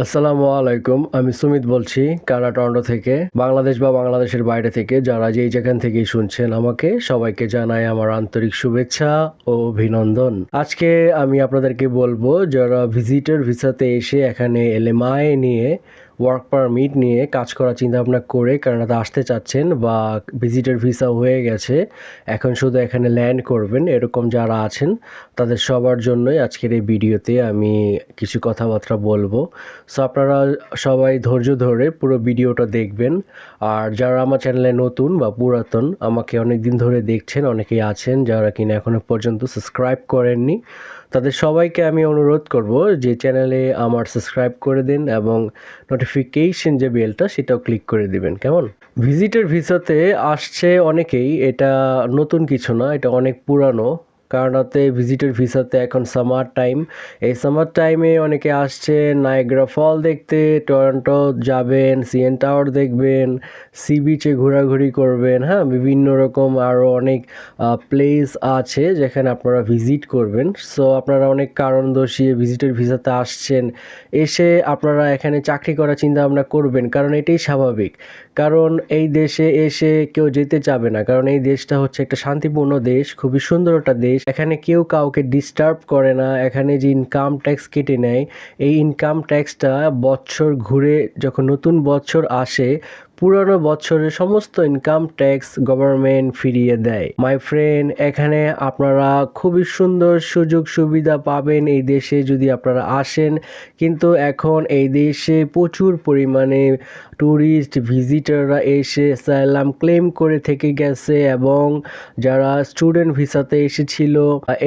আসসালামু আলাইকুম। আমি সুমিত বলছি টরন্টো থেকে। বাংলাদেশ বা বাংলাদেশের বাইরে থেকে যারা যেই যেখান থেকেই শুনছেন আমাকে, সবাইকে জানাই আমার আন্তরিক শুভেচ্ছা ও অভিনন্দন। আজকে আমি আপনাদেরকে বলবো যারা ভিজিটর ভিসাতে এসে এখানে এলএমআই নিয়ে ওয়ার্ক পারমিট নিয়ে কাজ করার চিন্তাভাবনা করে কানাডাতে আসতে চাচ্ছেন বা ভিজিটর ভিসা হয়ে গেছে, এখন শুধু এখানে ল্যান্ড করবেন, এরকম যারা আছেন তাদের সবার জন্যই আজকের এই ভিডিওতে আমি কিছু কথাবার্তা বলবো। সো আপনারা সবাই ধৈর্য ধরে পুরো ভিডিওটা দেখবেন। আর যারা আমার চ্যানেলে নতুন বা পুরাতন, আমাকে অনেক দিন ধরে দেখছেন, অনেকেই আছেন যারা কিনা এখনো পর্যন্ত সাবস্ক্রাইব করেননি, তাদের সবাইকে আমি অনুরোধ করব যে চ্যানেলে আমার সাবস্ক্রাইব করে দিন এবং নোটিফিকেশন যে বেলটা সেটাও ক্লিক করে দিবেন। কেমন? ভিজিটর ভিসাতে আসছে অনেকেই, এটা নতুন কিছু না, এটা অনেক পুরানো। কানাডাতে ভিজিটর ভিসাতে এখন সামার টাইম, এই সামার টাইমে অনেকে আসছে নায়াগ্রা ফল দেখতে, টরন্টো যাবেন, সিএন টাওয়ার দেখবেন, সি বিচে ঘোরাঘুরি করবেন, হ্যাঁ, বিভিন্ন রকম আরও অনেক প্লেস আছে যেখানে আপনারা ভিজিট করবেন। সো আপনারা অনেক কারণ দর্শিয়ে ভিজিটর ভিসাতে আসছেন, এসে আপনারা এখানে চাকরি করার চিন্তা ভাবনা করবেন, কারণ এটাই স্বাভাবিক। কারণ এই দেশে এসে কেউ যেতে চাবে না, কারণ এই দেশটা হচ্ছে একটা শান্তিপূর্ণ দেশ, খুবই সুন্দর একটা দেশ। এখানে কেউ কাউকে ডিস্টার্ব করে না। এখানে যে ইনকাম ট্যাক্স কেটে নেয়, এই ইনকাম ট্যাক্সটা বছর ঘুরে যখন নতুন বছর আসে, পুরানো বছরের সমস্ত ইনকাম ট্যাক্স গভর্নমেন্ট ফিরিয়ে দেয়। মাই ফ্রেন্ড, এখানে আপনারা খুবই সুন্দর সুযোগ সুবিধা পাবেন এই দেশে যদি আপনারা আসেন। কিন্তু এখন এই দেশে প্রচুর পরিমাণে ট্যুরিস্ট ভিজিটররা এসে অ্যাসাইলাম ক্লেম করে থেকে গেছে, এবং যারা স্টুডেন্ট ভিসাতে এসেছিল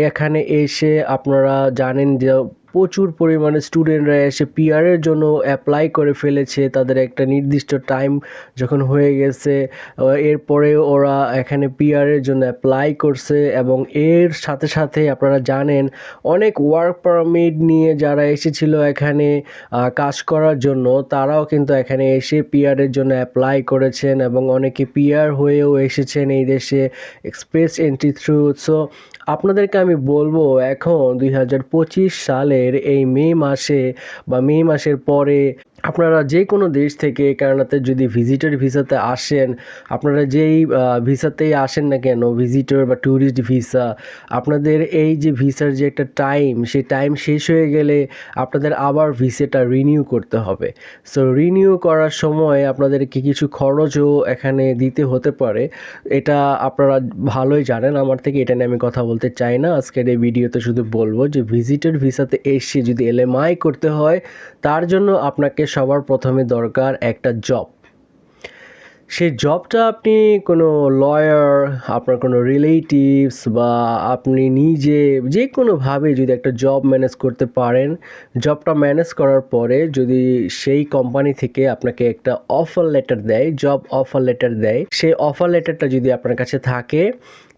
এখানে এসে আপনারা জানেন যে প্রচুর পরিমাণে স্টুডেন্টরা এসে পিআরের জন্য অ্যাপ্লাই করে ফেলেছে। তাদের একটা নির্দিষ্ট টাইম যখন হয়ে গেছে, এরপরে ওরা এখানে পিআরের জন্য অ্যাপ্লাই করছে, এবং এর সাথে সাথে আপনারা জানেন অনেক ওয়ার্ক পারমিট নিয়ে যারা এসেছিল এখানে কাজ করার জন্য, তারাও কিন্তু এখানে এসে পিআরের জন্য অ্যাপ্লাই করেছেন, এবং অনেকে পিআর হয়েও এসেছেন এই দেশে এক্সপ্রেস এন্ট্রি থ্রু। সো আপনাদেরকে আমি বলবো, এখন 2025 সালের এই মে মাসে বা মে মাসের পরে আপনারা যে কোনো দেশ থেকে কানাডাতে যদি ভিজিটর ভিসাতে আসেন, আপনারা যেই ভিসাতেই আসেন না কেন, ভিজিটর বা ট্যুরিস্ট ভিসা, আপনাদের এই যে ভিসার যে একটা টাইম, সেই টাইম শেষ হয়ে গেলে আপনাদের আবার ভিসাটা রিনিউ করতে হবে। সো রিনিউ করার সময় আপনাদেরকে কিছু খরচও এখানে দিতে হতে পারে, এটা আপনারা ভালোই জানেন আমার থেকে, এটা নিয়ে আমি কথা বলতে চাই না। আজকের এই ভিডিওতে শুধু বলবো যে ভিজিটর ভিসাতে এসে যদি এলএমআই করতে হয়, তার জন্য আপনাকে সবার প্রথমে দরকার একটা জব। সেই জবটা আপনি কোনো লয়ার, আপনার কোনো রিলেটিভস বা আপনি নিজে যে কোনোভাবে যদি একটা জব ম্যানেজ করতে পারেন, জবটা ম্যানেজ করার পরে যদি সেই কোম্পানি থেকে আপনাকে একটা অফার লেটার দেয়, জব অফার লেটার দেয়, সেই অফার লেটারটা যদি আপনার কাছে থাকে,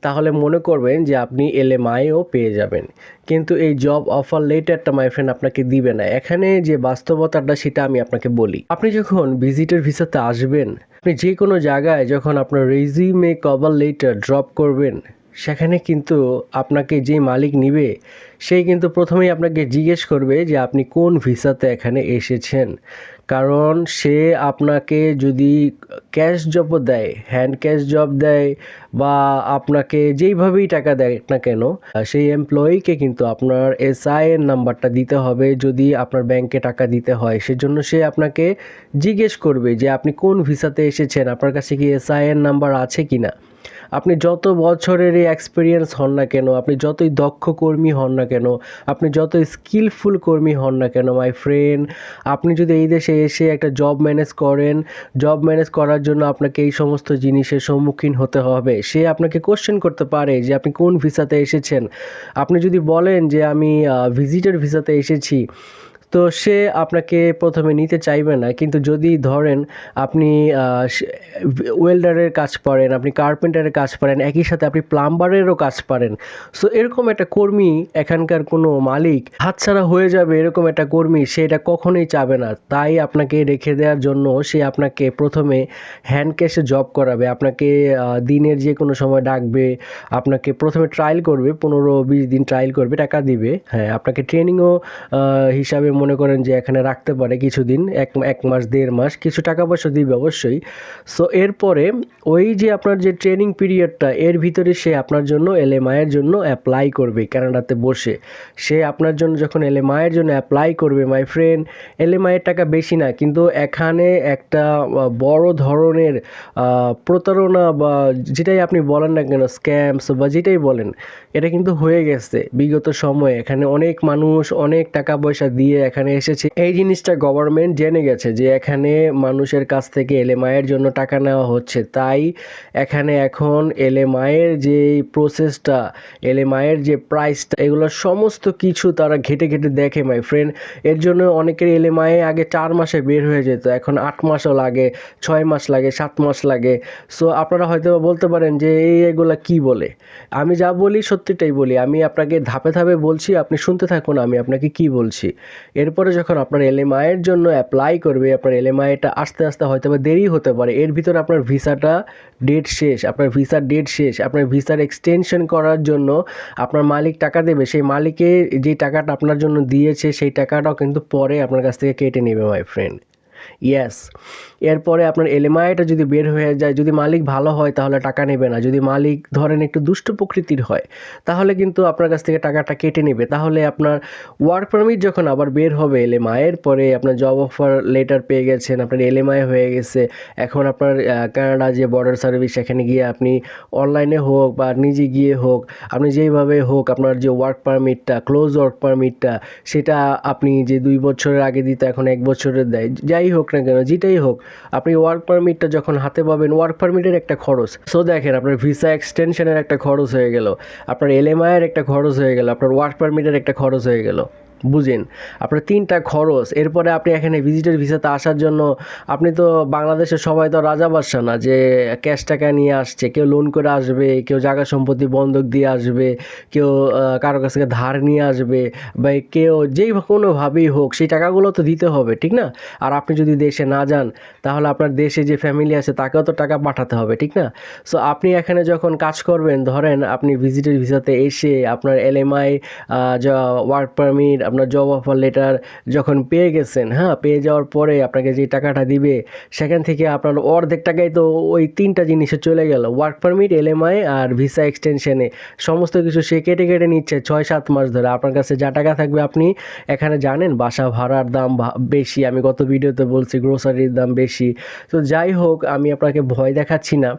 তাহলে মনে করবেন যে আপনি এলএমআইও পেয়ে যাবেন। কিন্তু এই জব অফার লেটারটা মাই ফ্রেন্ড আপনাকে দিবে না। এখানে যে বাস্তবতাটা সেটা আমি আপনাকে বলি। আপনি যখন ভিজিটর ভিসাতে আসবেন, আপনি যে কোনো জায়গায় যখন আপনার রেজিউমে কভার লেটার ড্রপ করবেন, সেখানে কিন্তু আপনাকে যে মালিক নিবে সেই কিন্তু প্রথমেই আপনাকে জিজ্ঞেস করবে যে আপনি কোন ভিসাতে এখানে এসেছেন। কারণ সে আপনাকে যদি ক্যাশ জবও দেয়, হ্যান্ড ক্যাশ জব দেয়, বা আপনাকে যেইভাবেই টাকা দেয় না কেন, সেই এমপ্লয়িকে কিন্তু আপনার এসআইএন নাম্বারটা দিতে হবে যদি আপনার ব্যাংকে টাকা দিতে হয়। সেজন্য সে আপনাকে জিজ্ঞেস করবে যে আপনি কোন ভিসাতে এসেছেন, আপনার কাছে কি এসআইএন নাম্বার আছে কি না। আপনি যত বছরেরই এক্সপিরিয়েন্স হন না কেন, আপনি যতই দক্ষ কর্মী হন না কেন, আপনি যতই স্কিলফুল কর্মী হন না কেন মাই ফ্রেন্ড, আপনি যদি এই দেশে এসে একটা জব ম্যানেজ করেন, জব ম্যানেজ করার জন্য আপনাকে এই সমস্ত জিনিসের সম্মুখীন হতে হবে। সে আপনাকে কোশ্চেন করতে পারে যে আপনি কোন ভিসাতে এসেছেন। আপনি যদি বলেন যে আমি ভিজিটর ভিসাতে এসেছি, তো সে আপনাকে প্রথমে নিতে চাইবে না। কিন্তু যদি ধরেন আপনি ওয়েল্ডারের কাজ পারেন, আপনি কার্পেন্টারের কাজ পারেন, একই সাথে আপনি প্লাম্বারেরও কাজ পারেন, সো এরকম একটা কর্মী এখানকার কোনো মালিক হাতছাড়া হয়ে যাবে, এরকম একটা কর্মী সে এটা কখনোই চাবে না। তাই আপনাকে রেখে দেওয়ার জন্য সে আপনাকে প্রথমে হ্যান্ড ক্যাশে জব করাবে, আপনাকে দিনের যে কোনো সময় ডাকবে, আপনাকে প্রথমে ট্রায়াল করবে, 15-20 দিন ট্রায়াল করবে, টাকা দিবে, হ্যাঁ, আপনাকে ট্রেনিংও হিসাবে মনে করেন যে এখানে রাখতে পারে কিছুদিন, এক মাস 1.5 মাস, কিছু টাকা পয়সা দিবে অবশ্যই। সো এরপরে ওই যে আপনার যে ট্রেনিং পিরিয়ডটা, এর ভিতরে সে আপনার জন্য এলএমআইয়ের জন্য অ্যাপ্লাই করবে কানাডাতে বসে। সে আপনার জন্য যখন এলএমআইয়ের জন্য অ্যাপ্লাই করবে মাই ফ্রেন্ড, এলএমআইয়ের টাকা বেশি না, কিন্তু এখানে একটা বড় ধরনের প্রতারণা বা যেটাই আপনি বলেন না কেন, স্ক্যামস বা যেটাই বলেন, এটা কিন্তু হয়ে গেছে বিগত সময়ে। এখানে অনেক মানুষ অনেক টাকা পয়সা দিয়ে এখানে এসেছে। এই জিনিসটা গভর্নমেন্ট জেনে গেছে যে এখানে মানুষের কাছ থেকে এলএমআইয়ের জন্য টাকা নেওয়া হচ্ছে, তাই এখানে এখন এলএমআইয়ের যে প্রসেসটা, এলএমআইয়ের যে প্রাইসটা, এগুলো সমস্ত কিছু তারা ঘেটে ঘেটে দেখে মাই ফ্রেন্ড। এর জন্য অনেকের এলএমআই আগে 4 মাসে বের হয়ে যেত, এখন 8 মাসও লাগে, 6 মাস লাগে, 7 মাস লাগে। সো আপনারা হয়তো বলতে পারেন যে এগুলা কি বলে। আমি যা বলি সত্যিটাই বলি, আমি আপনাকে ধাপে ধাপে বলছি, আপনি শুনতে থাকুন আমি আপনাকে কি বলছি। এরপরে যখন আপনার এলএমআইয়ের জন্য অ্যাপ্লাই করবে, আপনার এলএমআইটা আস্তে আস্তে হয়তো বা দেরি হতে পারে, এর ভিতরে আপনার ভিসাটা ডেট শেষ, আপনার ভিসার ডেট শেষ। আপনার ভিসার এক্সটেনশন করার জন্য আপনার মালিক টাকা দেবে, সেই মালিকে যে টাকাটা আপনার জন্য দিয়েছে সেই টাকাটাও কিন্তু পরে আপনার কাছ থেকে কেটে নেবে মাই ফ্রেন্ড। ইয়েস, এরপরে আপনার এলএমআইটা যদি বের হয়ে যায়, যদি মালিক ভালো হয় তাহলে টাকা নেবে না, যদি মালিক ধরেন একটু দুষ্ট প্রকৃতির হয় তাহলে কিন্তু আপনার কাছ থেকে টাকাটা কেটে নেবে। তাহলে আপনার ওয়ার্ক পারমিট যখন আবার বের হবে এলএমআইয়ের পরে, আপনার জব অফার লেটার পেয়ে গেছেন, আপনার এলএমআই হয়ে গেছে, এখন আপনার কানাডা যে বর্ডার সার্ভিস সেখানে গিয়ে আপনি অনলাইনে হোক বা নিজে গিয়ে হোক, আপনি যেইভাবে হোক আপনার যে ওয়ার্ক পারমিটটা, ক্লোজ ওয়ার্ক পারমিটটা, সেটা আপনি যে 2 বছরের আগে দিতে এখন 1 বছরের দেয়, যাই হোক না কেন, যেটাই হোক, আপনি ওয়ার্ক পারমিটটা যখন হাতে পাবেন, ওয়ার্ক পারমিটের একটা খরচ। সো দেখেন, আপনার ভিসা এক্সটেনশনের একটা খরচ হয়ে গেল, আপনার এলএমআইয়ের একটা খরচ হয়ে গেল, আপনার ওয়ার্ক পারমিটের একটা খরচ হয়ে গেল। বুঝেন, আপনার 3টা খরচ। এরপরে আপনি এখানে ভিজিটর ভিসাতে আসার জন্য, আপনি তো বাংলাদেশের সবাই তো রাজা বাদশা না যে ক্যাশ টাকা নিয়ে আসছে, কেউ লোন করে আসবে, কেউ জায়গা সম্পত্তি বন্ধক দিয়ে আসবে, কেউ কারো কাছ থেকে ধার নিয়ে আসবে, বা কেউ যেই কোনোভাবেই হোক সেই টাকাগুলো তো দিতে হবে, ঠিক না? আর আপনি যদি দেশে না যান তাহলে আপনার দেশে যে ফ্যামিলি আছে তাকেও তো টাকা পাঠাতে হবে, ঠিক না? সো আপনি এখানে যখন কাজ করবেন, ধরেন আপনি ভিজিটর ভিসাতে এসে আপনার এলএমআই, ওয়ার্ক পারমিট, আপনার জব অফার লেটার যখন পেয়ে গেছেন, হ্যাঁ, পেয়ে যাওয়ার পরে আপনাকে যে টাকাটা দিবে সেখান থেকে আপনার অর্ধেক টাকাই তো ওই 3টা জিনিসে চলে গেল, ওয়ার্ক পারমিট, এলএমআই আর ভিসা এক্সটেনশনে। সমস্ত কিছু সে কেটে কেটে নিচ্ছে 6-7 মাস ধরে। আপনার কাছে যা টাকা থাকবে, আপনি এখানে জানেন বাসা ভাড়ার দাম বেশি, আমি গত ভিডিওতে বলছি গ্রোসারির দাম বেশি। তো যাই হোক, আমি আপনাকে ভয় দেখাচ্ছি না,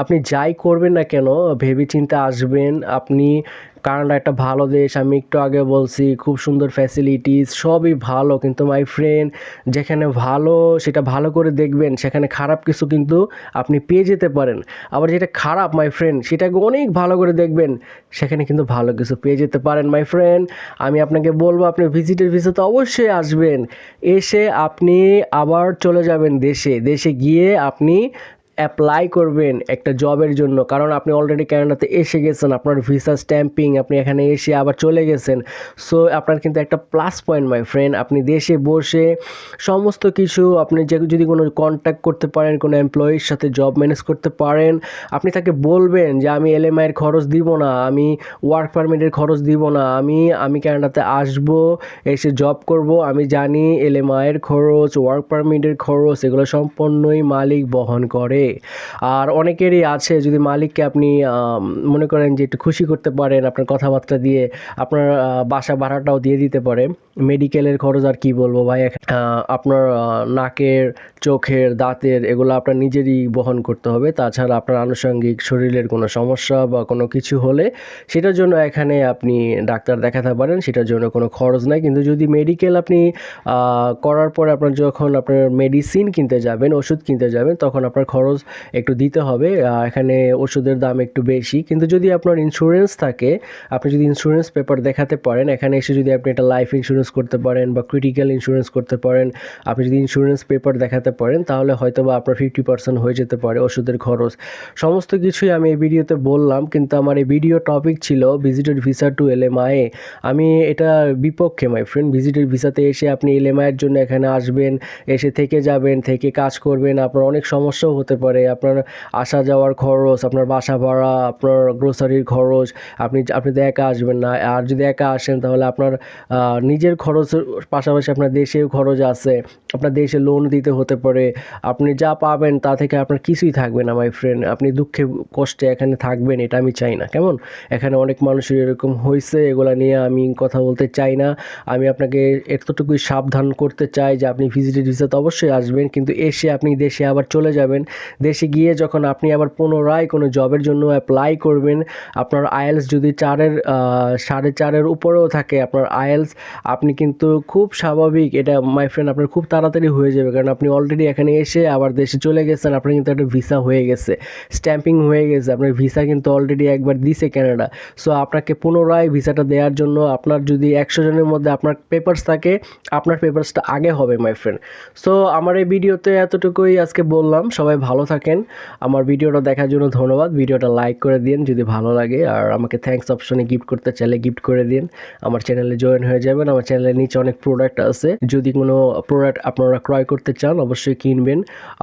আপনি যাই করবেন না কেন ভেবেচিন্তে আসবেন। আপনি, কানাডা একটা ভালো দেশ, আমি একটু আগে বলছি, খুব সুন্দর ফ্যাসিলিটিস, সবই ভালো, কিন্তু মাই ফ্রেন্ড যেখানে ভালো সেটা ভালো করে দেখবেন, সেখানে খারাপ কিছু কিন্তু আপনি পেয়ে যেতে পারেন। আবার যেটা খারাপ মাই ফ্রেন্ড সেটাকে অনেক ভালো করে দেখবেন, সেখানে কিন্তু ভালো কিছু পেয়ে যেতে পারেন মাই ফ্রেন্ড। আমি আপনাকে বলবো, আপনি ভিজিটের ভিসাতে অবশ্যই আসবেন, এসে আপনি আবার চলে যাবেন দেশে, দেশে গিয়ে আপনি অ্যাপ্লাই করবেন একটা জবের জন্য, কারণ আপনি অলরেডি কানাডাতে এসে গেছেন, আপনার ভিসা স্ট্যাম্পিং, আপনি এখানে এসে আবার চলে গেছেন। সো আপনার কিন্তু একটা প্লাস পয়েন্ট মাই ফ্রেন্ড, আপনি দেশে বসে সমস্ত কিছু, আপনি যদি কোনো কন্ট্যাক্ট করতে পারেন কোনো এমপ্লয়ির সাথে, জব ম্যানেজ করতে পারেন, আপনি তাকে বলবেন যে আমি এলএমআইয়ের খরচ দিব না, আমি ওয়ার্ক পারমিটের খরচ দিব না, আমি কানাডাতে আসব, এসে জব করব, আমি জানি এলএমআইয়ের খরচ, ওয়ার্ক পারমিটের খরচ, এগুলো সম্পূর্ণই মালিক বহন করে। আর অনেকেরই আছে, যদি মালিককে আপনি মনে করেন যে একটু খুশি করতে পারেন আপনার কথাবার্তা দিয়ে, আপনার বাসা ভাড়াটাও দিয়ে দিতে পারে। মেডিকেলের খরচ আর কি বলবো ভাই, আপনার নাকের, চোখের, দাঁতের, এগুলো আপনার নিজেরই বহন করতে হবে। তাছাড়া আপনার আনুষঙ্গিক শরীরের কোনো সমস্যা বা কোনো কিছু হলে সেটার জন্য এখানে আপনি ডাক্তার দেখাতে পারেন, সেটার জন্য কোনো খরচ নাই। কিন্তু যদি মেডিকেল আপনি করার পরে আপনার যখন আপনার মেডিসিন কিনতে যাবেন, ওষুধ কিনতে যাবেন, তখন আপনার খরচ একটু দিতে হবে। এখানে ওষুধের দাম একটু বেশি। কিন্তু যদি আপনার ইন্স্যুরেন্স থাকে, আপনি যদি ইন্স্যুরেন্স পেপার দেখাতে পারেন, এখানে এসে যদি আপনি একটা লাইফ ইন্স্যুরেন্স করতে পারেন বা ক্রিটিক্যাল ইন্স্যুরেন্স করতে পারেন, আপনি যদি ইন্স্যুরেন্স পেপার দেখাতে পারেন, তাহলে হয়তো বা আপনার 50% হয়ে যেতে পারে ওষুধের খরচ। সমস্ত কিছুই আমি এই ভিডিওতে বললাম, কিন্তু আমার এই ভিডিও টপিক ছিল ভিজিটর ভিসা টু এলএমআই। আমি এটা বিপক্ষে মাই ফ্রেন্ড। ভিজিটর ভিসাতে এসে আপনি এলএমআইয়ের জন্য এখানে আসবেন, এসে থেকে যাবেন, থেকে কাজ করবেন, আপনার অনেক সমস্যাও হতে পারে। পারে, আপনার আসা যাওয়ার খরচ, আপনার বাসা ভাড়া, আপনার গ্রোসারির খরচ। আপনি তো একা আসবেন না, আর যদি একা আসেন তাহলে আপনার নিজের খরচের পাশাপাশি আপনার দেশেও খরচ আছে, আপনার দেশে লোন দিতে হতে পারে। আপনি যা পাবেন তা থেকে আপনার কিছুই থাকবে না মাই ফ্রেন্ড। আপনি দুঃখে কষ্টে এখানে থাকবেন এটা আমি চাই না, কেমন? এখানে অনেক মানুষের এরকম হয়েছে, এগুলা নিয়ে আমি কথা বলতে চাই না। আমি আপনাকে এতটুকুই সাবধান করতে চাই যে আপনি ভিজিট ভিসাতে অবশ্যই আসবেন, কিন্তু এসে আপনি দেশে আবার চলে যাবেন। দেশে গিয়ে যখন আপনি আবার পুনরায় কোনো জবের জন্য অ্যাপ্লাই করবেন, আপনার আইএলস যদি 4.5-এর উপরেও থাকে আপনার আইএলস, আপনি কিন্তু খুব স্বাভাবিক এটা মাই ফ্রেন্ড, আপনার খুব তাড়াতাড়ি হয়ে যাবে, কারণ আপনি অলরেডি এখানে এসে আবার দেশে চলে গেছেন। আপনার কিন্তু একটা ভিসা হয়ে গেছে, স্ট্যাম্পিং হয়ে গেছে, আপনার ভিসা কিন্তু অলরেডি একবার দিছে কানাডা। সো আপনাকে পুনরায় ভিসাটা দেওয়ার জন্য আপনার যদি 100 জনের মধ্যে আপনার পেপারস থাকে, আপনার পেপারসটা আগে হবে মাই ফ্রেন্ড। সো আমার এই ভিডিওতে এতটুকুই আজকে বললাম। সবাই ভালো থাকেন। আমার ভিডিওটা দেখার জন্য ধন্যবাদ। ভিডিওটা লাইক করে দিন যদি ভালো লাগে, আর আমাকে থ্যাঙ্কস অপশনে গিফট করতে চাইলে গিফট করে দিন। আমার চ্যানেলে জয়েন হয়ে যাবেন। আমার চ্যানেলের নিচে অনেক প্রোডাক্ট আছে, যদি কোনো প্রোডাক্ট আপনারা ক্রয় করতে চান অবশ্যই কিনবেন।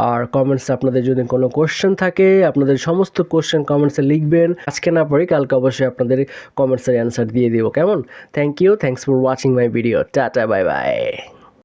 আর কমেন্টসে আপনাদের যদি কোনো কোশ্চেন থাকে, আপনাদের সমস্ত কোশ্চেন কমেন্টসে লিখবেন। আজকে না পারি কালকে অবশ্যই আপনাদের কমেন্টসের অ্যান্সার দিয়ে দিব, কেমন? Thank you, thanks for watching my video. Tata, bye by.